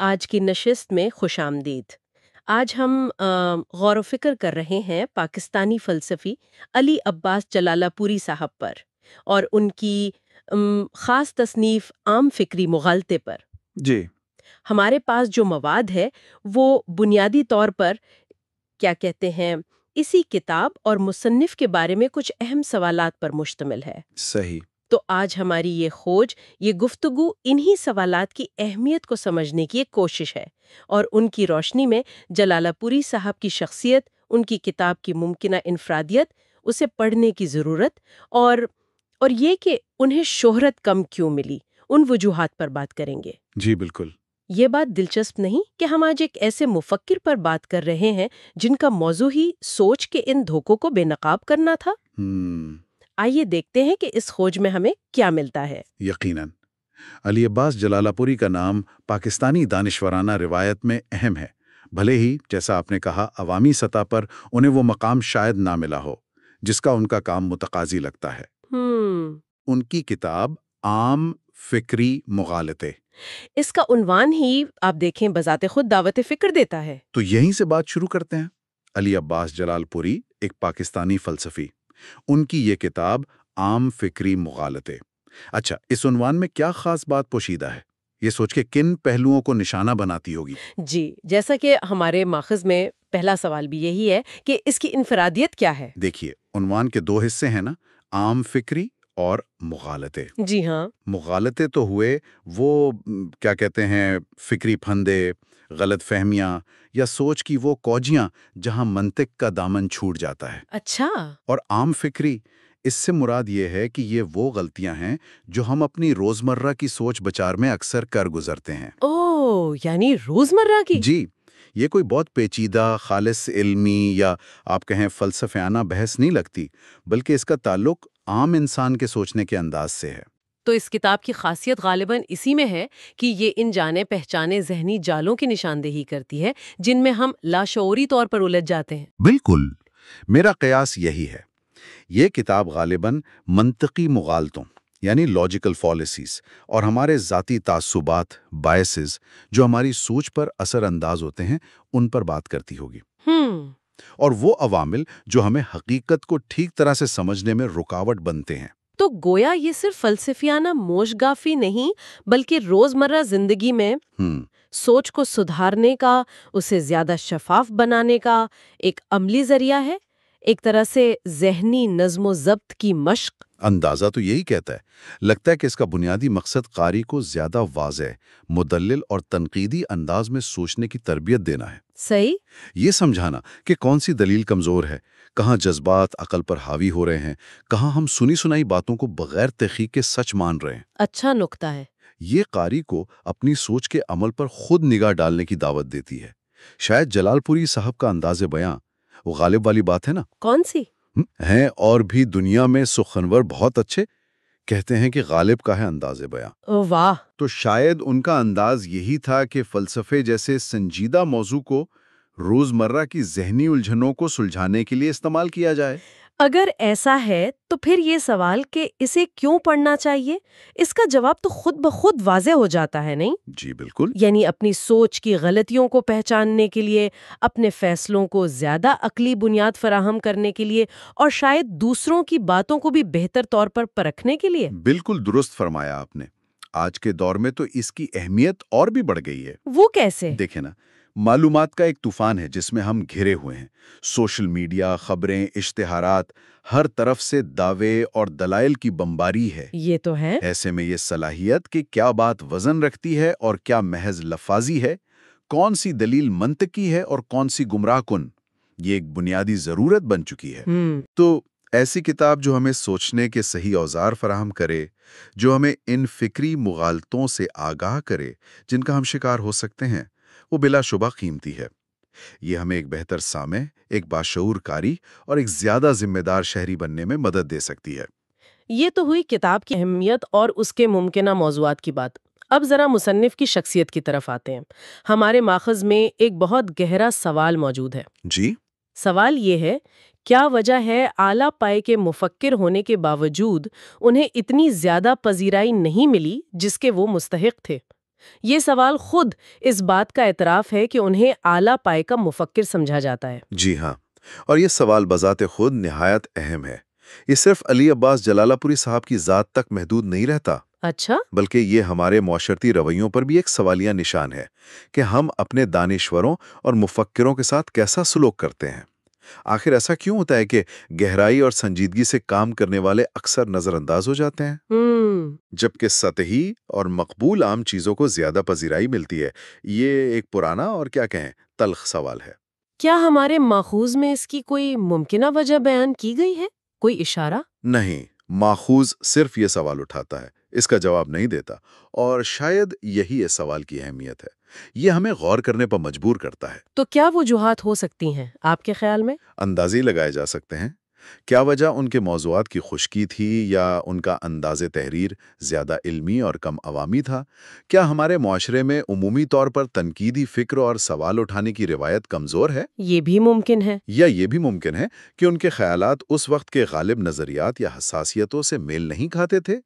آج کی نشست میں خوش آمدید۔ آج ہم غور و فکر کر رہے ہیں پاکستانی فلسفی علی عباس جلالہ پوری صاحب پر اور ان کی خاص تصنیف عام فکری مغالطے پر۔ جی ہمارے پاس جو مواد ہے وہ بنیادی طور پر کیا کہتے ہیں اسی کتاب اور مصنف کے بارے میں کچھ اہم سوالات پر مشتمل ہے۔ صحیح۔ تو آج ہماری یہ کھوج، یہ گفتگو انہی سوالات کی اہمیت کو سمجھنے کی ایک کوشش ہے اور ان کی روشنی میں جلالہ پوری صاحب کی شخصیت، ان کی کتاب کی ممکنہ انفرادیت، اسے پڑھنے کی ضرورت اور یہ کہ انہیں شہرت کم کیوں ملی، ان وجوہات پر بات کریں گے۔ جی بالکل۔ یہ بات دلچسپ نہیں کہ ہم آج ایک ایسے مفکر پر بات کر رہے ہیں جن کا موضوع ہی سوچ کے ان دھوکوں کو بے نقاب کرنا تھا؟ آئیے دیکھتے ہیں کہ اس کھوج میں ہمیں کیا ملتا ہے۔ یقیناً علی عباس جلالہ پوری کا نام پاکستانی دانشورانہ روایت میں اہم ہے، بھلے ہی جیسا آپ نے کہا عوامی سطح پر انہیں وہ مقام شاید نہ ملا ہو جس کا ان کا کام متقاضی لگتا ہے۔ ان کی کتاب عام فکری مغالطے، اس کا عنوان ہی آپ دیکھیں بذات خود دعوت فکر دیتا ہے۔ تو یہیں سے بات شروع کرتے ہیں۔ علی عباس جلال پوری ایک پاکستانی فلسفی، ان کی یہ کتاب عام فکری مغالطے۔ اچھا، اس عنوان میں کیا خاص بات پوشیدہ ہے؟ یہ سوچ کے کن پہلوؤں کو نشانہ بناتی ہوگی؟ جی، جیسا کہ ہمارے ماخذ میں پہلا سوال بھی یہی ہے کہ اس کی انفرادیت کیا ہے؟ دیکھیے، عنوان کے دو حصے ہیں نا، عام فکری اور مغالطے۔ جی ہاں۔ مغالطے تو ہوئے وہ کیا کہتے ہیں فکری پھندے، غلط فہمیاں یا سوچ کی وہ کوجیاں جہاں منطق کا دامن چھوٹ جاتا ہے۔ اچھا۔ اور عام فکری، اس سے مراد یہ ہے کہ یہ وہ غلطیاں ہیں جو ہم اپنی روزمرہ کی سوچ بچار میں اکثر کر گزرتے ہیں۔ اوہ، یعنی روزمرہ کی؟ جی، یہ کوئی بہت پیچیدہ، خالص علمی یا آپ کہیں فلسفیانہ بحث نہیں لگتی، بلکہ اس کا تعلق عام انسان کے سوچنے کے انداز سے ہے۔ تو اس کتاب کی خاصیت غالباً اسی میں ہے کہ یہ ان جانے پہچانے ذہنی جالوں کی نشاندہی کرتی ہے جن میں ہم لاشعوری طور پر الجھ جاتے ہیں۔ بالکل، میرا قیاس یہی ہے۔ یہ کتاب غالباً منطقی مغالطوں یعنی لاجیکل فالیسیز اور ہمارے ذاتی تعصبات، بائسز جو ہماری سوچ پر اثر انداز ہوتے ہیں ان پر بات کرتی ہوگی، اور وہ عوامل جو ہمیں حقیقت کو ٹھیک طرح سے سمجھنے میں رکاوٹ بنتے ہیں۔ تو گویا یہ صرف فلسفیانہ موش گافی نہیں بلکہ روزمرہ زندگی میں سوچ کو سدھارنے کا، اسے زیادہ شفاف بنانے کا ایک عملی ذریعہ ہے، ایک طرح سے ذہنی نظم و ضبط کی مشق۔ اندازہ تو یہی کہتا ہے۔ لگتا ہے کہ اس کا بنیادی مقصد قاری کو زیادہ واضح، مدلل اور تنقیدی انداز میں سوچنے کی تربیت دینا ہے۔ صحیح۔ یہ سمجھانا کہ کون سی دلیل کمزور ہے، کہاں جذبات عقل پر حاوی ہو رہے ہیں، کہاں ہم سنی سنائی باتوں کو بغیر تحقیق کے سچ مان رہے ہیں۔ اچھا نکتہ ہے۔ یہ قاری کو اپنی سوچ کے عمل پر خود نگاہ ڈالنے کی دعوت دیتی ہے۔ شاید جلال پوری صاحب کا انداز بیاں وہ غالب والی بات ہے نا۔ کون سی؟ ہیں اور بھی دنیا میں سخنور بہت اچھے، کہتے ہیں کہ غالب کا ہے انداز بیاں۔ واہ! تو شاید ان کا انداز یہی تھا کہ فلسفے جیسے سنجیدہ موضوع کو روزمرہ کی ذہنی الجھنوں کو سلجھانے کے لیے استعمال کیا جائے۔ اگر ایسا ہے تو پھر یہ سوال کہ اسے کیوں پڑھنا چاہیے، اس کا جواب تو خود بخود واضح ہو جاتا ہے، نہیں؟ جی بالکل۔ یعنی اپنی سوچ کی غلطیوں کو پہچاننے کے لیے، اپنے فیصلوں کو زیادہ عقلی بنیاد فراہم کرنے کے لیے اور شاید دوسروں کی باتوں کو بھی بہتر طور پر پرکھنے کے لیے۔ بالکل درست فرمایا آپ نے۔ آج کے دور میں تو اس کی اہمیت اور بھی بڑھ گئی ہے۔ وہ کیسے؟ دیکھیں نا، معلومات کا ایک طوفان ہے جس میں ہم گھرے ہوئے ہیں۔ سوشل میڈیا، خبریں، اشتہارات، ہر طرف سے دعوے اور دلائل کی بمباری ہے۔ یہ تو ہے۔ ایسے میں یہ صلاحیت کہ کیا بات وزن رکھتی ہے اور کیا محض لفاظی ہے، کون سی دلیل منطقی ہے اور کون سی گمراہ کن، یہ ایک بنیادی ضرورت بن چکی ہے۔ تو ایسی کتاب جو ہمیں سوچنے کے صحیح اوزار فراہم کرے، جو ہمیں ان فکری مغالطوں سے آگاہ کرے جن کا ہم شکار ہو سکتے ہیں، وہ بلا شبہ قیمتی ہے۔ یہ ہمیں ایک بہتر سامع، ایک باشعور قاری اور ایک زیادہ ذمہ دار شہری بننے میں مدد دے سکتی ہے۔ یہ تو ہوئی کتاب کی اہمیت اور اس کے ممکنہ موضوعات کی بات۔ اب ذرا مصنف کی شخصیت کی طرف آتے ہیں۔ ہمارے ماخذ میں ایک بہت گہرا سوال موجود ہے۔ جی؟ سوال یہ ہے، کیا وجہ ہے اعلیٰ پائے کے مفکر ہونے کے باوجود انہیں اتنی زیادہ پذیرائی نہیں ملی جس کے وہ مستحق تھے؟ یہ سوال خود اس بات کا اعتراف ہے کہ انہیں اعلیٰ پائے کا مفکر سمجھا جاتا ہے۔ جی ہاں، اور یہ سوال بذات خود نہایت اہم ہے۔ یہ صرف علی عباس جلالہ پوری صاحب کی ذات تک محدود نہیں رہتا، اچھا؟ بلکہ یہ ہمارے معاشرتی رویوں پر بھی ایک سوالیہ نشان ہے کہ ہم اپنے دانشوروں اور مفکروں کے ساتھ کیسا سلوک کرتے ہیں۔ آخر ایسا کیوں ہوتا ہے کہ گہرائی اور سنجیدگی سے کام کرنے والے اکثر نظر انداز ہو جاتے ہیں، جبکہ سطحی اور مقبول عام چیزوں کو زیادہ پذیرائی ملتی ہے؟ یہ ایک پرانا اور کیا کہیں تلخ سوال ہے۔ کیا ہمارے ماخوذ میں اس کی کوئی ممکنہ وجہ بیان کی گئی ہے؟ کوئی اشارہ؟ نہیں، ماخوذ صرف یہ سوال اٹھاتا ہے، اس کا جواب نہیں دیتا، اور شاید یہی اس سوال کی اہمیت ہے۔ یہ ہمیں غور کرنے پر مجبور کرتا ہے۔ تو کیا وجوہات ہو سکتی ہیں آپ کے خیال میں؟ اندازے لگائے جا سکتے ہیں۔ کیا وجہ ان کے موضوعات کی خشکی تھی، یا ان کا انداز تحریر زیادہ علمی اور کم عوامی تھا؟ کیا ہمارے معاشرے میں عمومی طور پر تنقیدی فکر اور سوال اٹھانے کی روایت کمزور ہے؟ یہ بھی ممکن ہے۔ یا یہ بھی ممکن ہے کہ ان کے خیالات اس وقت کے غالب نظریات یا حساسیتوں سے میل نہیں کھاتے تھے؟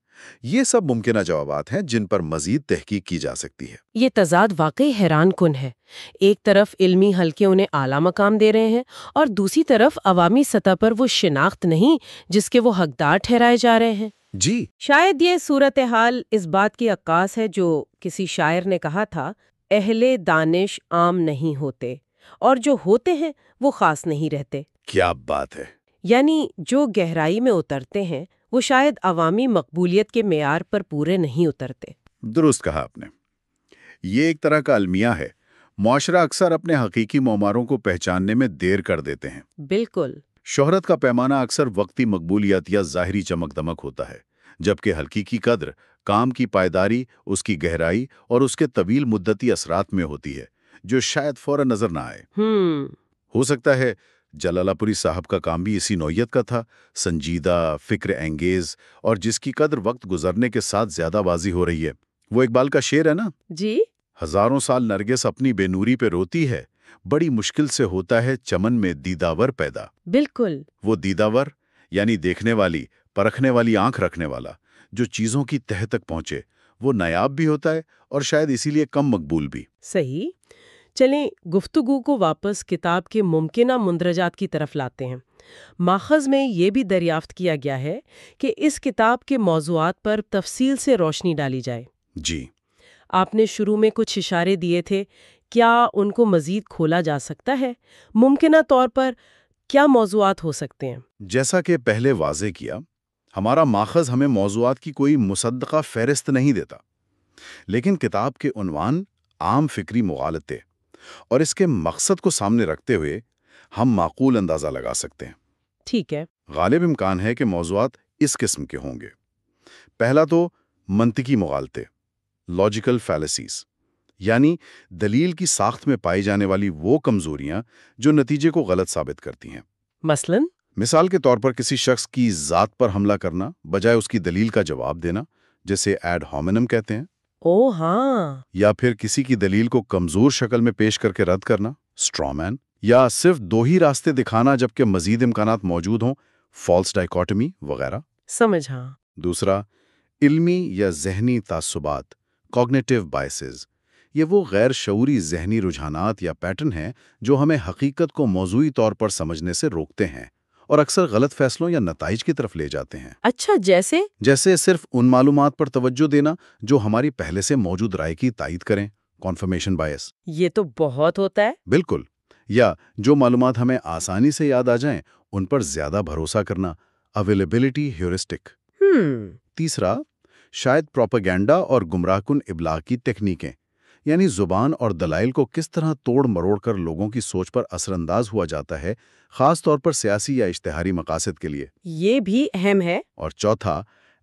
یہ سب ممکنہ جوابات ہیں جن پر مزید تحقیق کی جا سکتی ہے۔ یہ تضاد واقعی حیران کن ہے۔ ایک طرف علمی حلقے انہیں اعلیٰ مقام دے رہے ہیں، اور دوسری طرف عوامی سطح پر وہ شناخت نہیں جس کے وہ حقدار ٹھہرائے جا رہے ہیں۔ جی، شاید یہ صورتحال اس بات کی عکاس ہے جو کسی شاعر نے کہا تھا، اہل دانش عام نہیں ہوتے، اور جو ہوتے ہیں وہ خاص نہیں رہتے۔ کیا بات ہے! یعنی جو گہرائی میں اترتے ہیں وہ شاید عوامی مقبولیت کے معیار پر پورے نہیں اترتے۔ درست کہا آپ نے۔ یہ ایک طرح کا المیہ ہے۔ معاشرہ اکثر اپنے حقیقی معماروں کو پہچاننے میں دیر کر دیتے ہیں۔ بالکل۔ شہرت کا پیمانہ اکثر وقتی مقبولیت یا ظاہری چمک دمک ہوتا ہے، جبکہ حقیقی قدر کام کی پائیداری، اس کی گہرائی اور اس کے طویل مدتی اثرات میں ہوتی ہے، جو شاید فوراً نظر نہ آئے۔ ہو سکتا ہے جلالہ پوری صاحب کا کام بھی اسی نوعیت کا تھا، سنجیدہ، فکر انگیز، اور جس کی قدر وقت گزرنے کے ساتھ زیادہ واضح ہو رہی ہے۔ وہ اقبال کا شعر ہے نا، جی، ہزاروں سال نرگس اپنی بے نوری پہ روتی ہے، بڑی مشکل سے ہوتا ہے چمن میں دیداور پیدا۔ بالکل۔ وہ دیداور یعنی دیکھنے والی، پرکھنے والی آنکھ رکھنے والا، جو چیزوں کی تہہ تک پہنچے، وہ نایاب بھی ہوتا ہے اور شاید اسی لیے کم مقبول بھی۔ صحیح۔ چلیں گفتگو کو واپس کتاب کے ممکنہ مندرجات کی طرف لاتے ہیں۔ ماخذ میں یہ بھی دریافت کیا گیا ہے کہ اس کتاب کے موضوعات پر تفصیل سے روشنی ڈالی جائے۔ جی، آپ نے شروع میں کچھ اشارے دیے تھے، کیا ان کو مزید کھولا جا سکتا ہے؟ ممکنہ طور پر کیا موضوعات ہو سکتے ہیں؟ جیسا کہ پہلے واضح کیا، ہمارا ماخذ ہمیں موضوعات کی کوئی مصدقہ فہرست نہیں دیتا، لیکن کتاب کے عنوان عام فکری مغالطے اور اس کے مقصد کو سامنے رکھتے ہوئے ہم معقول اندازہ لگا سکتے ہیں۔ ٹھیک ہے۔ غالب امکان ہے کہ موضوعات اس قسم کے ہوں گے۔ پہلا تو منطقی مغالطے، لاجیکل فیلیسیز، یعنی دلیل کی ساخت میں پائی جانے والی وہ کمزوریاں جو نتیجے کو غلط ثابت کرتی ہیں۔ مثال کے طور پر کسی شخص کی ذات پر حملہ کرنا بجائے اس کی دلیل کا جواب دینا، جسے ایڈ ہومینم کہتے ہیں۔ ہاں۔ یا پھر کسی کی دلیل کو کمزور شکل میں پیش کر کے رد کرنا، اسٹرا مین۔ یا صرف دو ہی راستے دکھانا جبکہ مزید امکانات موجود ہوں، فالس ڈائیکوٹمی وغیرہ۔ سمجھا۔ دوسرا، علمی یا ذہنی تعصبات، کوگنیٹیو بائسز۔ یہ وہ غیر شعوری ذہنی رجحانات یا پیٹرن ہیں جو ہمیں حقیقت کو موضوعی طور پر سمجھنے سے روکتے ہیں اور اکثر غلط فیصلوں یا نتائج کی طرف لے جاتے ہیں۔ اچھا، جیسے صرف ان معلومات پر توجہ دینا جو ہماری پہلے سے موجود رائے کی تائید کریں، کنفرمیشن بائس۔ یہ تو بہت ہوتا ہے۔ بالکل۔ یا جو معلومات ہمیں آسانی سے یاد آ جائیں ان پر زیادہ بھروسہ کرنا، اویلیبلٹی ہیورسٹک۔ تیسرا، شاید پروپیگنڈا اور گمراہ کن ابلاغ کی تکنیکیں، یعنی زبان اور دلائل کو کس طرح توڑ مروڑ کر لوگوں کی سوچ پر اثر انداز ہوا جاتا ہے، خاص طور پر سیاسی یا اشتہاری مقاصد کے لیے۔ یہ بھی اہم ہے۔ اور چوتھا،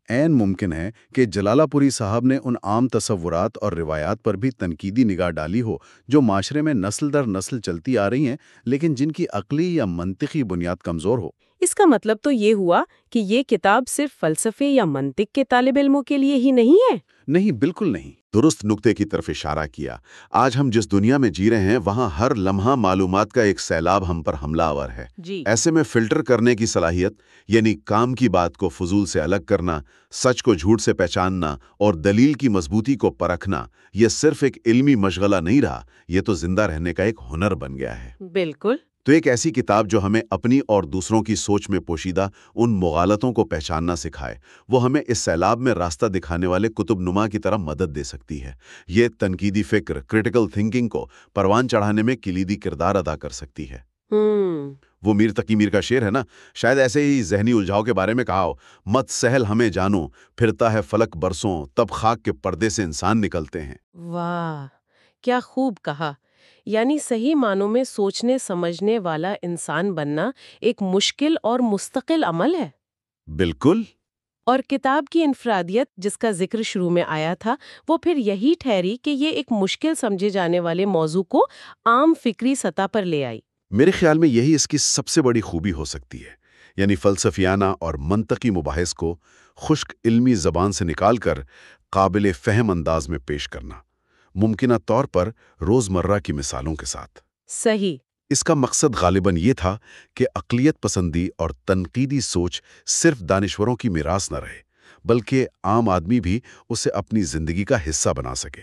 عین ممکن ہے کہ جلالہ پوری صاحب نے ان عام تصورات اور روایات پر بھی تنقیدی نگاہ ڈالی ہو جو معاشرے میں نسل در نسل چلتی آ رہی ہیں، لیکن جن کی عقلی یا منطقی بنیاد کمزور ہو۔ اس کا مطلب تو یہ ہوا کہ یہ کتاب صرف فلسفے یا منطق کے طالب علموں کے لیے ہی نہیں ہے؟ نہیں، بالکل نہیں۔ درست نقطے کی طرف اشارہ کیا۔ آج ہم جس دنیا میں جی رہے ہیں وہاں ہر لمحہ معلومات کا ایک سیلاب ہم پر حملہ آور ہے۔ جی ایسے میں فلٹر کرنے کی صلاحیت، یعنی کام کی بات کو فضول سے الگ کرنا، سچ کو جھوٹ سے پہچاننا اور دلیل کی مضبوطی کو پرکھنا، یہ صرف ایک علمی مشغلہ نہیں رہا، یہ تو زندہ رہنے کا ایک ہنر بن گیا ہے۔ بالکل۔ تو ایک ایسی کتاب جو ہمیں اپنی اور دوسروں کی سوچ میں پوشیدہ ان مغالطوں کو پہچاننا سکھائے، وہ ہمیں اس سیلاب میں راستہ دکھانے والے کتب نما کی طرح مدد دے سکتی ہے۔ یہ تنقیدی فکر، کرٹیکل تھنکنگ کو پروان چڑھانے میں کلیدی کردار ادا کر سکتی ہے۔ وہ میر تقی میر کا شعر ہے نا، شاید ایسے ہی ذہنی الجھاؤ کے بارے میں کہا ہو، مت سہل ہمیں جانو، پھرتا ہے فلک برسوں، تب خاک کے پردے سے انسان نکلتے ہیں۔ واہ، کیا خوب کہا! یعنی صحیح معنوں میں سوچنے سمجھنے والا انسان بننا ایک مشکل اور مستقل عمل ہے۔ بالکل۔ اور کتاب کی انفرادیت جس کا ذکر شروع میں آیا تھا، وہ پھر یہی ٹھہری کہ یہ ایک مشکل سمجھے جانے والے موضوع کو عام فکری سطح پر لے آئی۔ میرے خیال میں یہی اس کی سب سے بڑی خوبی ہو سکتی ہے، یعنی فلسفیانہ اور منطقی مباحث کو خشک علمی زبان سے نکال کر قابل فہم انداز میں پیش کرنا، ممکنہ طور پر روزمرہ کی مثالوں کے ساتھ۔ صحیح۔ اس کا مقصد غالباً یہ تھا کہ عقلیت پسندی اور تنقیدی سوچ صرف دانشوروں کی میراث نہ رہے، بلکہ عام آدمی بھی اسے اپنی زندگی کا حصہ بنا سکے۔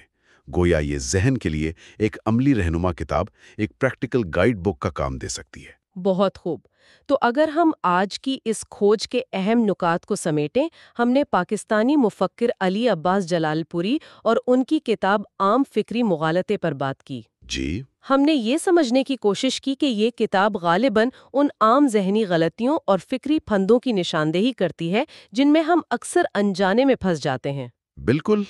گویا یہ ذہن کے لیے ایک عملی رہنما کتاب، ایک پریکٹیکل گائیڈ بک کا کام دے سکتی ہے۔ بہت خوب۔ تو اگر ہم آج کی اس کھوج کے اہم نکات کو سمیٹیں، ہم نے پاکستانی مفکر علی عباس جلال پوری اور ان کی کتاب عام فکری مغالطے پر بات کی۔ جی۔ ہم نے یہ سمجھنے کی کوشش کی کہ یہ کتاب غالباً ان عام ذہنی غلطیوں اور فکری پھندوں کی نشاندہی کرتی ہے جن میں ہم اکثر انجانے میں پھنس جاتے ہیں۔ بالکل۔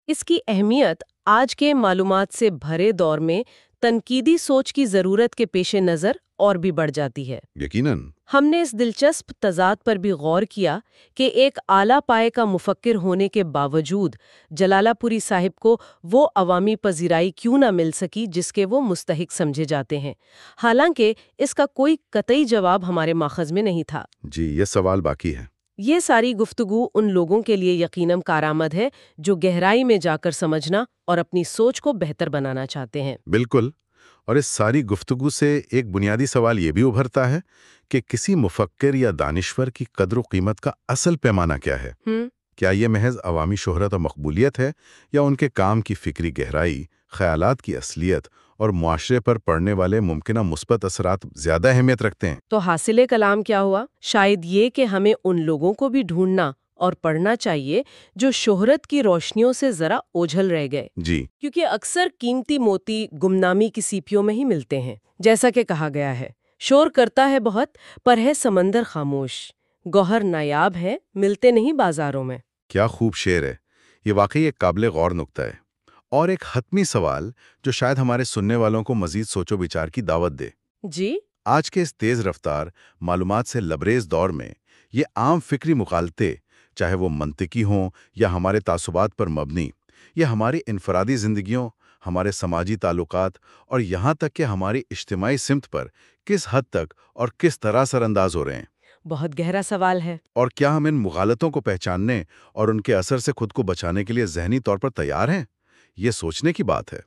اس کی اہمیت آج کے معلومات سے بھرے دور میں تنقیدی سوچ کی ضرورت کے پیش نظر اور بھی بڑھ جاتی ہے۔ یقیناً۔ ہم نے اس دلچسپ تضاد پر بھی غور کیا کہ ایک اعلیٰ پائے کا مفکر ہونے کے باوجود جلالہ پوری صاحب کو وہ عوامی پذیرائی کیوں نہ مل سکی جس کے وہ مستحق سمجھے جاتے ہیں، حالانکہ اس کا کوئی قطعی جواب ہمارے ماخذ میں نہیں تھا۔ جی، یہ سوال باقی ہے۔ یہ ساری گفتگو ان لوگوں کے لیے یقیناً کارآمد ہے جو گہرائی میں جا کر سمجھنا اور اپنی سوچ کو بہتر بنانا چاہتے ہیں۔ بالکل۔ اور اس ساری گفتگو سے ایک بنیادی سوال یہ بھی ابھرتا ہے کہ کسی مفکر یا دانشور کی قدر و قیمت کا اصل پیمانہ کیا ہے؟ کیا یہ محض عوامی شہرت و مقبولیت ہے، یا ان کے کام کی فکری گہرائی، خیالات کی اصلیت اور معاشرے پر پڑنے والے ممکنہ مثبت اثرات زیادہ اہمیت رکھتے ہیں؟ تو حاصل کلام کیا ہوا؟ شاید یہ کہ ہمیں ان لوگوں کو بھی ڈھونڈنا اور پڑھنا چاہیے جو شہرت کی روشنیوں سے ذرا اوجھل رہ گئے۔ جی، کیونکہ اکثر قیمتی موتی گمنامی کی سیپیوں میں ہی ملتے ہیں۔ جیسا کہ کہا گیا ہے، شور کرتا ہے بہت پر ہے سمندر خاموش، گوہر نایاب ہے ملتے نہیں بازاروں میں۔ کیا خوب شعر ہے! یہ واقعی ایک قابل غور نکتہ ہے، اور ایک حتمی سوال جو شاید ہمارے سننے والوں کو مزید سوچ و بچار کی دعوت دے۔ جی؟ آج کے اس تیز رفتار معلومات سے لبریز دور میں یہ عام فکری مغالطے، چاہے وہ منطقی ہوں یا ہمارے تعصبات پر مبنی، یہ ہماری انفرادی زندگیوں، ہمارے سماجی تعلقات اور یہاں تک کہ ہماری اجتماعی سمت پر کس حد تک اور کس طرح اثر انداز ہو رہے ہیں؟ بہت گہرا سوال ہے۔ اور کیا ہم ان مغالطوں کو پہچاننے اور ان کے اثر سے خود کو بچانے کے لیے ذہنی طور پر تیار ہیں؟ یہ سوچنے کی بات ہے۔